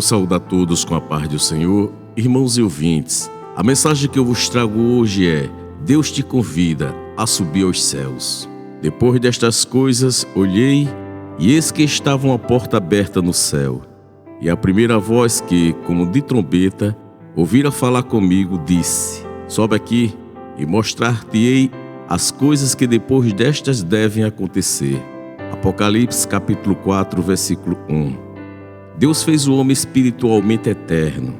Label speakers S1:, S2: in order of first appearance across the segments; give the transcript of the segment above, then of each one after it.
S1: Quero saudar todos com a paz do Senhor, irmãos e ouvintes. A mensagem que eu vos trago hoje é: Deus te convida a subir aos céus. Depois destas coisas, olhei, e eis que estava uma porta aberta no céu. E a primeira voz que, como de trombeta, ouvira falar comigo, disse: sobe aqui e mostrar-te-ei as coisas que depois destas devem acontecer. Apocalipse capítulo 4, versículo 1. Deus fez o homem espiritualmente eterno.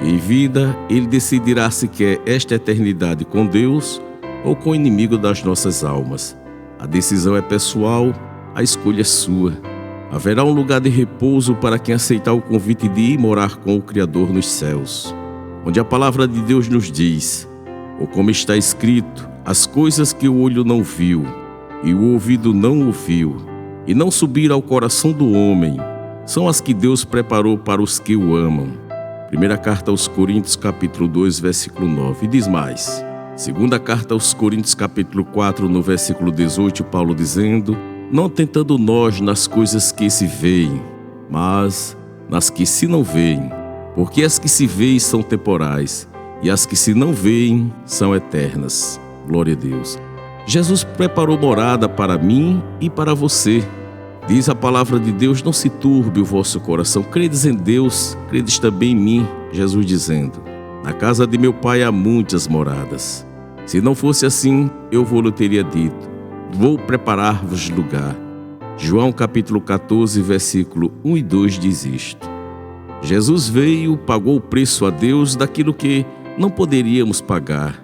S1: E em vida, ele decidirá se quer esta eternidade com Deus ou com o inimigo das nossas almas. A decisão é pessoal, a escolha é sua. Haverá um lugar de repouso para quem aceitar o convite de ir morar com o Criador nos céus, onde a palavra de Deus nos diz, ou como está escrito, as coisas que o olho não viu e o ouvido não ouviu e não subiram ao coração do homem, são as que Deus preparou para os que o amam. Primeira carta aos Coríntios, capítulo 2, versículo 9. E diz mais. Segunda carta aos Coríntios, capítulo 4, no versículo 18, Paulo dizendo: não tentando nós nas coisas que se veem, mas nas que se não veem, porque as que se veem são temporais, e as que se não veem são eternas. Glória a Deus. Jesus preparou morada para mim e para você. Diz a palavra de Deus: não se turbe o vosso coração. Credes em Deus, credes também em mim. Jesus dizendo: na casa de meu pai há muitas moradas. Se não fosse assim, eu vou-lhe teria dito: vou preparar-vos lugar. João capítulo 14, versículo 1 e 2 diz isto. Jesus veio, pagou o preço a Deus daquilo que não poderíamos pagar.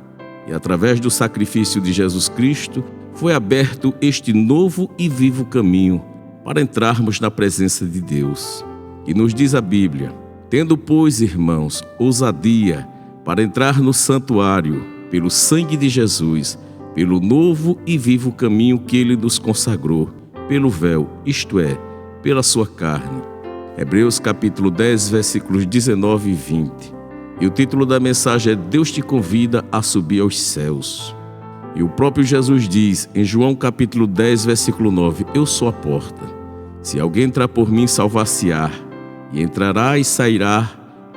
S1: E através do sacrifício de Jesus Cristo, foi aberto este novo e vivo caminho para entrarmos na presença de Deus. E nos diz a Bíblia: tendo, pois, irmãos, ousadia para entrar no santuário, pelo sangue de Jesus, pelo novo e vivo caminho que Ele nos consagrou, pelo véu, isto é, pela sua carne. Hebreus capítulo 10, versículos 19 e 20. E o título da mensagem é: Deus te convida a subir aos céus. E o próprio Jesus diz em João capítulo 10, versículo 9: eu sou a porta. Se alguém entrar por mim, salvar-se-á, e entrará e sairá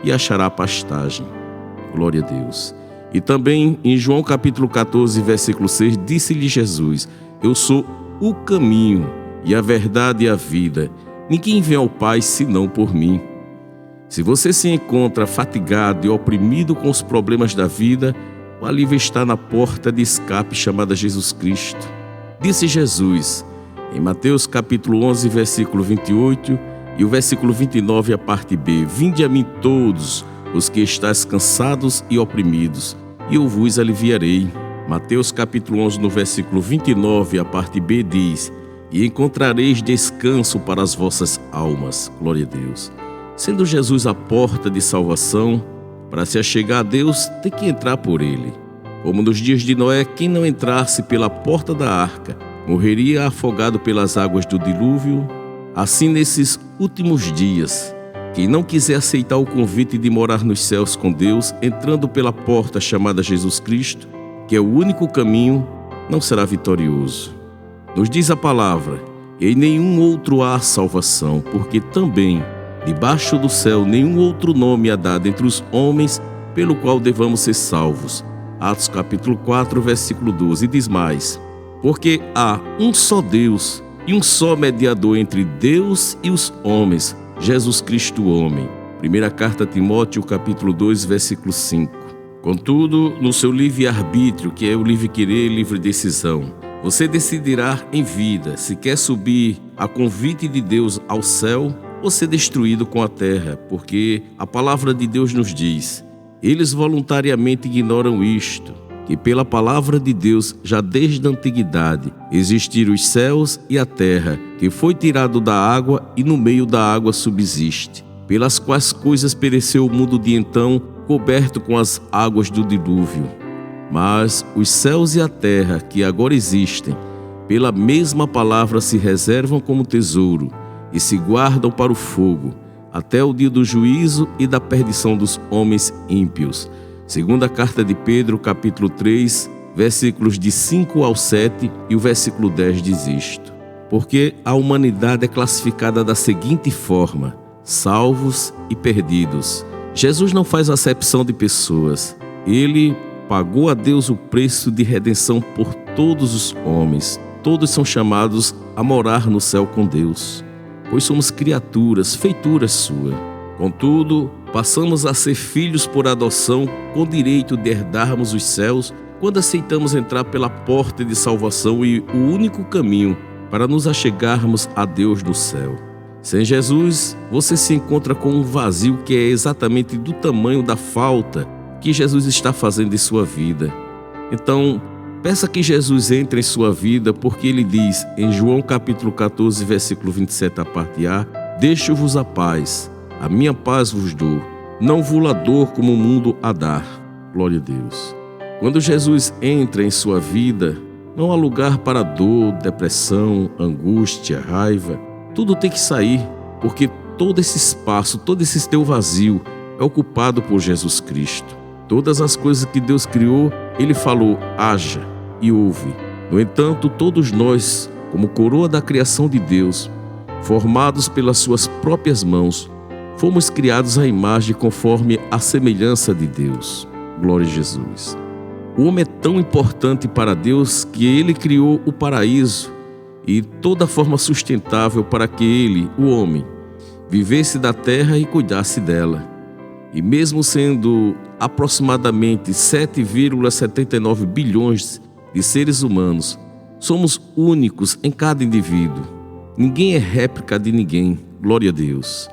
S1: e achará pastagem. Glória a Deus. E também em João capítulo 14, versículo 6, disse-lhe Jesus: eu sou o caminho e a verdade e a vida. Ninguém vem ao Pai senão por mim. Se você se encontra fatigado e oprimido com os problemas da vida, o alívio está na porta de escape chamada Jesus Cristo. Disse Jesus em Mateus capítulo 11, versículo 28 e o versículo 29, a parte B: vinde a mim todos os que estáis cansados e oprimidos, e eu vos aliviarei. Mateus capítulo 11, no versículo 29, a parte B diz: e encontrareis descanso para as vossas almas. Glória a Deus. Sendo Jesus a porta de salvação, para se achegar a Deus, tem que entrar por Ele. Como nos dias de Noé, quem não entrasse pela porta da arca morreria afogado pelas águas do dilúvio. Assim, nesses últimos dias, quem não quiser aceitar o convite de morar nos céus com Deus, entrando pela porta chamada Jesus Cristo, que é o único caminho, não será vitorioso. Nos diz a palavra: em nenhum outro há salvação, porque também debaixo do céu nenhum outro nome há dado entre os homens pelo qual devamos ser salvos. Atos capítulo 4, versículo 12. E diz mais: porque há um só Deus e um só mediador entre Deus e os homens, Jesus Cristo o homem. Primeira carta a Timóteo capítulo 2, versículo 5. Contudo, no seu livre-arbítrio, que é o livre-querer e livre decisão, você decidirá em vida se quer subir a convite de Deus ao céu ou ser destruído com a terra, porque a palavra de Deus nos diz: eles voluntariamente ignoram isto, que pela palavra de Deus, já desde a antiguidade, existiram os céus e a terra, que foi tirado da água e no meio da água subsiste, pelas quais coisas pereceu o mundo de então, coberto com as águas do dilúvio. Mas os céus e a terra, que agora existem, pela mesma palavra se reservam como tesouro e se guardam para o fogo, até o dia do juízo e da perdição dos homens ímpios. Segunda carta de Pedro, capítulo 3, versículos de 5 ao 7 e o versículo 10 diz isto: porque a humanidade é classificada da seguinte forma: salvos e perdidos. Jesus não faz acepção de pessoas. Ele pagou a Deus o preço de redenção por todos os homens. Todos são chamados a morar no céu com Deus, pois somos criaturas, feituras sua. Contudo, passamos a ser filhos por adoção, com direito de herdarmos os céus, quando aceitamos entrar pela porta de salvação e o único caminho para nos achegarmos a Deus no céu. Sem Jesus, você se encontra com um vazio que é exatamente do tamanho da falta que Jesus está fazendo em sua vida. Então, peça que Jesus entre em sua vida, porque ele diz em João capítulo 14, versículo 27, a parte A: deixo-vos a paz, a minha paz vos dou, não vou-la dor como o mundo a dar. Glória a Deus. Quando Jesus entra em sua vida, não há lugar para dor, depressão, angústia, raiva. Tudo tem que sair, porque todo esse espaço, todo esse teu vazio é ocupado por Jesus Cristo. Todas as coisas que Deus criou, Ele falou: haja, e houve. No entanto, todos nós, como coroa da criação de Deus, formados pelas suas próprias mãos, fomos criados à imagem conforme a semelhança de Deus. Glória a Jesus. O homem é tão importante para Deus que Ele criou o paraíso e toda forma sustentável para que ele, o homem, vivesse da terra e cuidasse dela. E mesmo sendo aproximadamente 7,79 bilhões de seres humanos, somos únicos em cada indivíduo. Ninguém é réplica de ninguém, glória a Deus.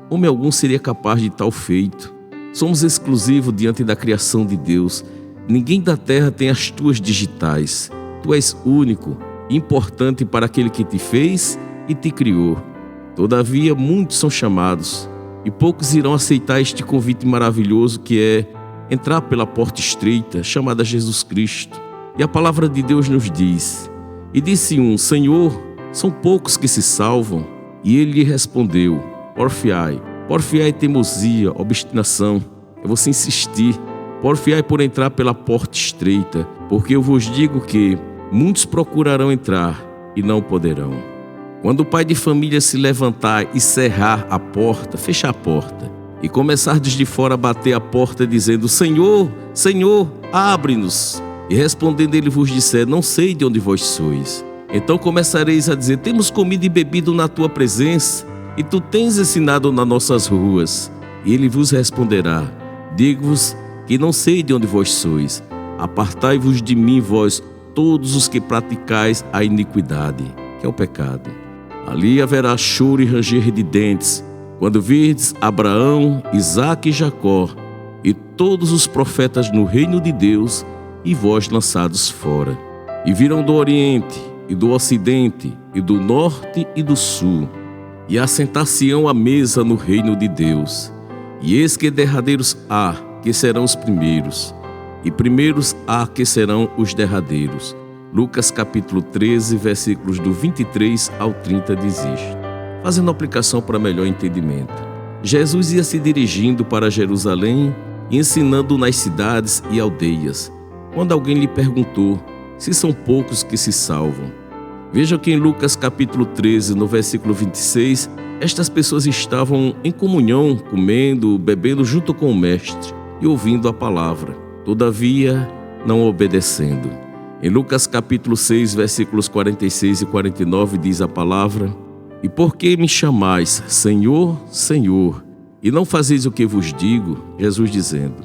S1: Homem algum seria capaz de tal feito. Somos exclusivos diante da criação de Deus. Ninguém da terra tem as tuas digitais. Tu és único, importante para aquele que te fez e te criou. Todavia, muitos são chamados, e poucos irão aceitar este convite maravilhoso que é entrar pela porta estreita, chamada Jesus Cristo. E a palavra de Deus nos diz: e disse um: Senhor, são poucos que se salvam. E ele lhe respondeu: porfiai. Porfiai teimosia, obstinação, é você insistir. Porfiai por entrar pela porta estreita, porque eu vos digo que muitos procurarão entrar e não poderão. Quando o pai de família se levantar e cerrar a porta, fechar a porta, e começar desde fora a bater a porta dizendo: Senhor, Senhor, abre-nos. E respondendo ele vos disser: não sei de onde vós sois. Então começareis a dizer: temos comido e bebido na tua presença, e tu tens ensinado nas nossas ruas. E ele vos responderá: digo-vos que não sei de onde vós sois. Apartai-vos de mim, vós todos os que praticais a iniquidade, que é o pecado. Ali haverá choro e ranger de dentes, quando virdes Abraão, Isaque e Jacó, e todos os profetas no reino de Deus, e vós lançados fora. E virão do Oriente, e do Ocidente, e do Norte e do Sul, e assentar-se-ão à mesa no reino de Deus. E eis que derradeiros há, que serão os primeiros, e primeiros há, que serão os derradeiros. Lucas capítulo 13, versículos do 23 ao 30 diz isto. Fazendo aplicação para melhor entendimento, Jesus ia se dirigindo para Jerusalém e ensinando nas cidades e aldeias, quando alguém lhe perguntou se são poucos que se salvam. Veja que em Lucas capítulo 13, no versículo 26, estas pessoas estavam em comunhão, comendo, bebendo junto com o mestre e ouvindo a palavra, todavia não obedecendo. Em Lucas capítulo 6, versículos 46 e 49 diz a palavra: e por que me chamais Senhor, Senhor, e não fazeis o que vos digo? Jesus dizendo: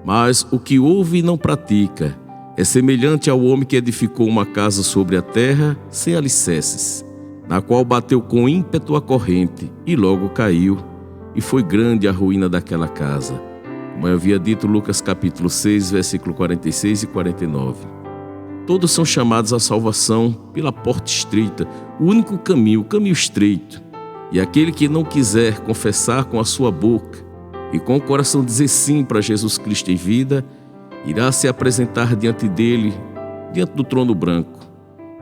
S1: mas o que ouve e não pratica é semelhante ao homem que edificou uma casa sobre a terra sem alicerces, na qual bateu com ímpeto a corrente e logo caiu, e foi grande a ruína daquela casa. Como eu havia dito, Lucas capítulo 6, versículo 46 e 49. Todos são chamados à salvação pela porta estreita, o único caminho, o caminho estreito. E aquele que não quiser confessar com a sua boca e com o coração dizer sim para Jesus Cristo em vida, irá se apresentar diante dele, diante do trono branco,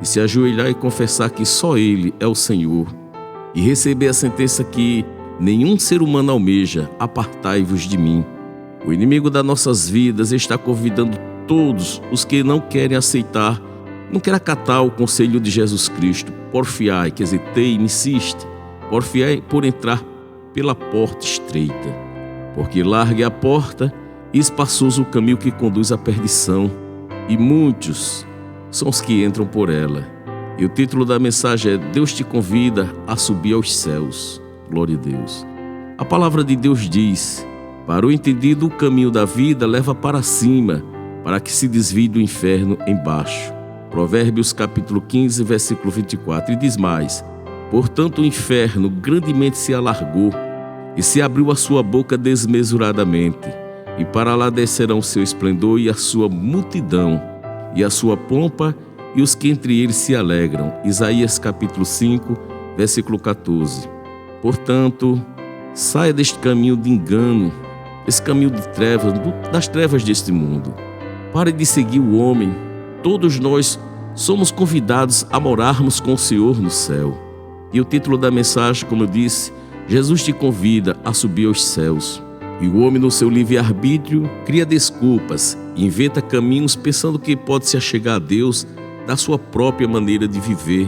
S1: e se ajoelhar e confessar que só Ele é o Senhor, e receber a sentença que nenhum ser humano almeja: apartai-vos de mim. O inimigo das nossas vidas está convidando todos os que não querem aceitar, não querem acatar o conselho de Jesus Cristo. Porfiai, quer dizer, insiste, porfiai por entrar pela porta estreita, porque larga é a porta e espaçoso o caminho que conduz à perdição, e muitos são os que entram por ela. E o título da mensagem é Deus te convida a subir aos céus. Glória a Deus. A palavra de Deus diz: para o entendido o caminho da vida leva para cima, para que se desvie do inferno embaixo. Provérbios capítulo 15, versículo 24. E diz mais: portanto o inferno grandemente se alargou, e se abriu a sua boca desmesuradamente, e para lá descerão o seu esplendor e a sua multidão, e a sua pompa, e os que entre eles se alegram. Isaías capítulo 5, versículo 14. Portanto, saia deste caminho de engano, esse caminho de trevas, das trevas deste mundo. Pare de seguir o homem. Todos nós somos convidados a morarmos com o Senhor no céu. E o título da mensagem, como eu disse, Jesus te convida a subir aos céus. E o homem, no seu livre-arbítrio, cria desculpas e inventa caminhos pensando que pode se achegar a Deus da sua própria maneira de viver,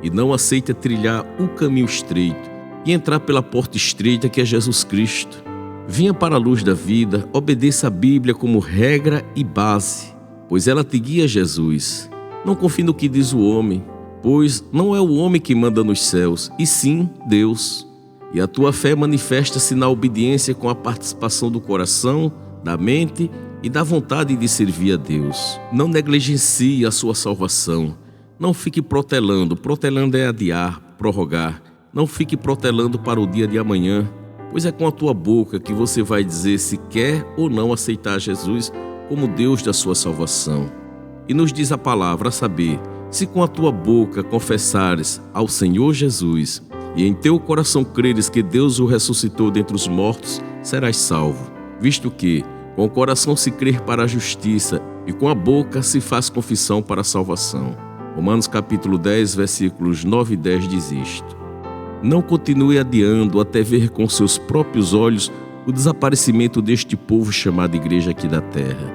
S1: e não aceita trilhar o caminho estreito e entrar pela porta estreita que é Jesus Cristo. Venha para a luz da vida, obedeça a Bíblia como regra e base, pois ela te guia a Jesus. Não confie no que diz o homem, pois não é o homem que manda nos céus, e sim Deus. E a tua fé manifesta-se na obediência com a participação do coração, da mente e da vontade de servir a Deus. Não negligencie a sua salvação. Não fique protelando. Protelando é adiar, prorrogar. Não fique protelando para o dia de amanhã, pois é com a tua boca que você vai dizer se quer ou não aceitar Jesus como Deus da sua salvação. E nos diz a palavra, a saber, se com a tua boca confessares ao Senhor Jesus e em teu coração creres que Deus o ressuscitou dentre os mortos, serás salvo, visto que com o coração se crê para a justiça e com a boca se faz confissão para a salvação. Romanos capítulo 10, versículos 9 e 10 diz isto: não continue adiando até ver com seus próprios olhos o desaparecimento deste povo chamado igreja aqui da terra,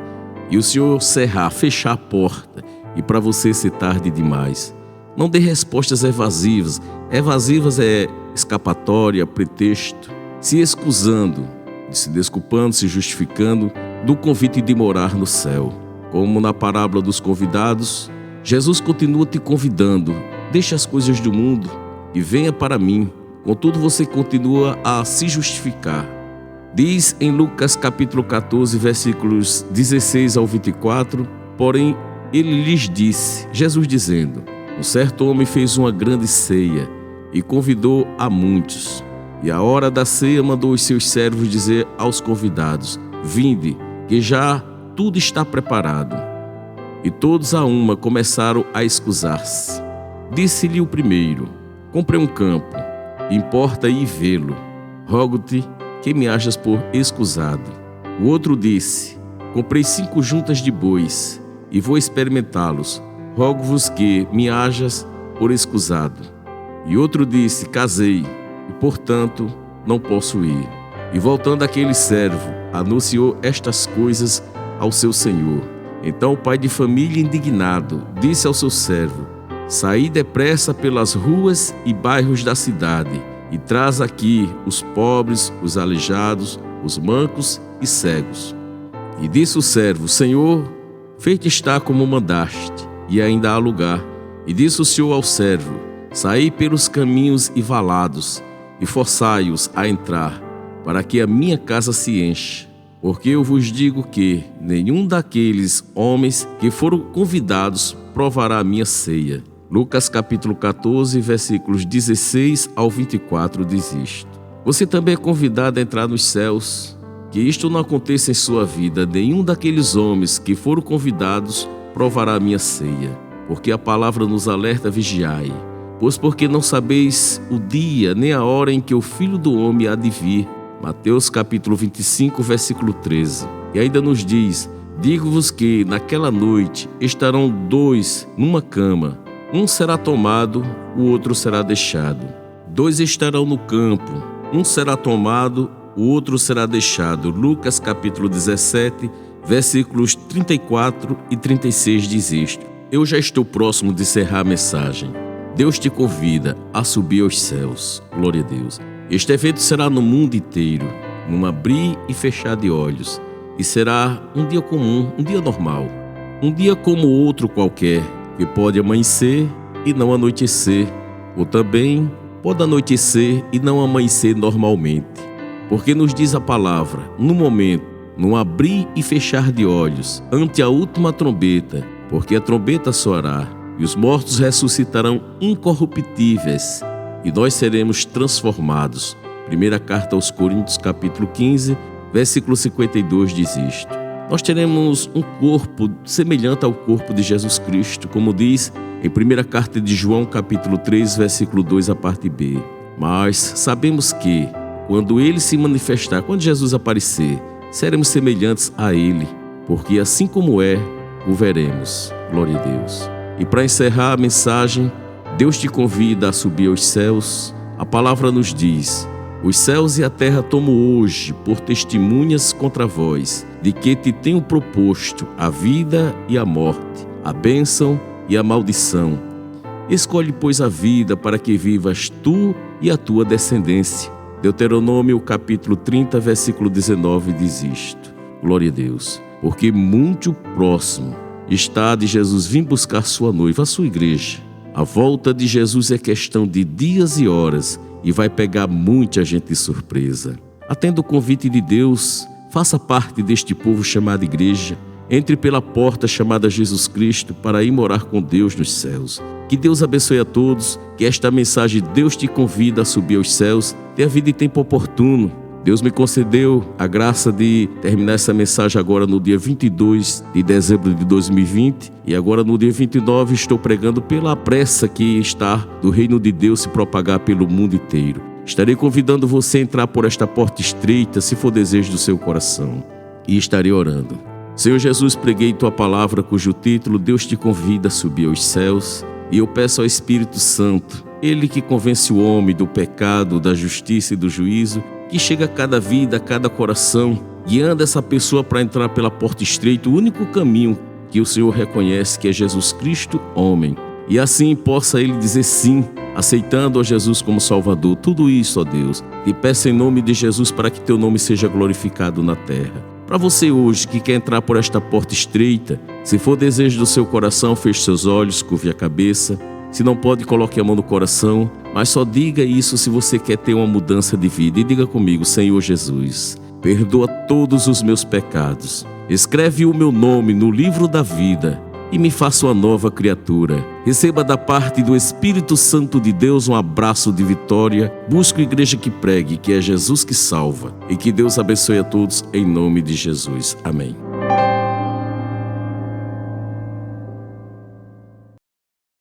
S1: e o Senhor cerrar, fechar a porta, e para você ser tarde demais. Não dê respostas evasivas. Evasivas é escapatória, pretexto, se excusando, se desculpando, se justificando do convite de morar no céu. Como na parábola dos convidados, Jesus continua te convidando: deixe as coisas do mundo e venha para mim. Contudo, você continua a se justificar. Diz em Lucas capítulo 14, versículos 16 ao 24, porém ele lhes disse, Jesus dizendo: um certo homem fez uma grande ceia e convidou a muitos. E à hora da ceia mandou os seus servos dizer aos convidados: vinde, que já tudo está preparado. E todos a uma começaram a escusar-se. Disse-lhe o primeiro: comprei um campo, importa ir vê-lo. Rogo-te que me hajas por escusado. O outro disse: comprei 5 juntas de bois e vou experimentá-los. Rogo-vos que me hajas por escusado. E outro disse: casei, e portanto não posso ir. E voltando aquele servo, anunciou estas coisas ao seu senhor. Então o pai de família, indignado, disse ao seu servo: saí depressa pelas ruas e bairros da cidade, e traz aqui os pobres, os aleijados, os mancos e cegos. E disse o servo: Senhor, feito está como mandaste, e ainda há lugar. E disse o Senhor ao servo: saí pelos caminhos e valados, e forçai-os a entrar, para que a minha casa se encha. Porque eu vos digo que nenhum daqueles homens que foram convidados provará a minha ceia. Lucas capítulo 14, versículos 16 ao 24 diz isto. Você também é convidado a entrar nos céus. Que isto não aconteça em sua vida. Nenhum daqueles homens que foram convidados provará a minha ceia. Porque a palavra nos alerta: vigiai. Pois porque não sabeis o dia nem a hora em que o Filho do Homem há de vir. Mateus capítulo 25, versículo 13. E ainda nos diz: digo-vos que naquela noite estarão 2 numa cama. Um será tomado, o outro será deixado. 2 estarão no campo. Um será tomado, o outro será deixado. Lucas capítulo 17, versículos 34 e 36 diz isto. Eu já estou próximo de encerrar a mensagem. Deus te convida a subir aos céus. Glória a Deus. Este evento será no mundo inteiro, num abrir e fechar de olhos, e será um dia comum, um dia normal, um dia como outro qualquer, que pode amanhecer e não anoitecer, ou também pode anoitecer e não amanhecer normalmente, porque nos diz a palavra, no momento, num abrir e fechar de olhos, ante a última trombeta, porque a trombeta soará, e os mortos ressuscitarão incorruptíveis, e nós seremos transformados. Primeira carta aos Coríntios, capítulo 15, versículo 52 diz isto. Nós teremos um corpo semelhante ao corpo de Jesus Cristo, como diz em primeira carta de João, capítulo 3, versículo 2, a parte B. Mas sabemos que, quando Ele se manifestar, quando Jesus aparecer, seremos semelhantes a Ele, porque assim como é, o veremos. Glória a Deus. E para encerrar a mensagem, Deus te convida a subir aos céus. A palavra nos diz: os céus e a terra tomo hoje por testemunhas contra vós, de que te tenho proposto a vida e a morte, a bênção e a maldição. Escolhe, pois, a vida para que vivas tu e a tua descendência. Deuteronômio, capítulo 30, versículo 19, diz isto. Glória a Deus. Porque muito próximo está de Jesus vir buscar sua noiva, a sua igreja. A volta de Jesus é questão de dias e horas e vai pegar muita gente de surpresa. Atenda o convite de Deus, faça parte deste povo chamado igreja, entre pela porta chamada Jesus Cristo para ir morar com Deus nos céus. Que Deus abençoe a todos, que esta mensagem Deus te convida a subir aos céus, ter a vida em tempo oportuno. Deus me concedeu a graça de terminar essa mensagem agora no dia 22 de dezembro de 2020 e agora no dia 29 estou pregando pela pressa que está do reino de Deus se propagar pelo mundo inteiro. Estarei convidando você a entrar por esta porta estreita, se for desejo do seu coração, e estarei orando. Senhor Jesus, preguei tua palavra cujo título Deus te convida a subir aos céus, e eu peço ao Espírito Santo, Ele que convence o homem do pecado, da justiça e do juízo, que chega a cada vida, a cada coração, guiando essa pessoa para entrar pela porta estreita, o único caminho que o Senhor reconhece, que é Jesus Cristo, homem. E assim possa ele dizer sim, aceitando a Jesus como Salvador. Tudo isso, ó Deus, te peço em nome de Jesus para que teu nome seja glorificado na terra. Para você hoje que quer entrar por esta porta estreita, se for desejo do seu coração, feche seus olhos, curve a cabeça. Se não pode, coloque a mão no coração, mas só diga isso se você quer ter uma mudança de vida. E diga comigo: Senhor Jesus, perdoa todos os meus pecados. Escreve o meu nome no livro da vida e me faça uma nova criatura. Receba da parte do Espírito Santo de Deus um abraço de vitória. Busque a igreja que pregue, que é Jesus que salva. E que Deus abençoe a todos em nome de Jesus. Amém.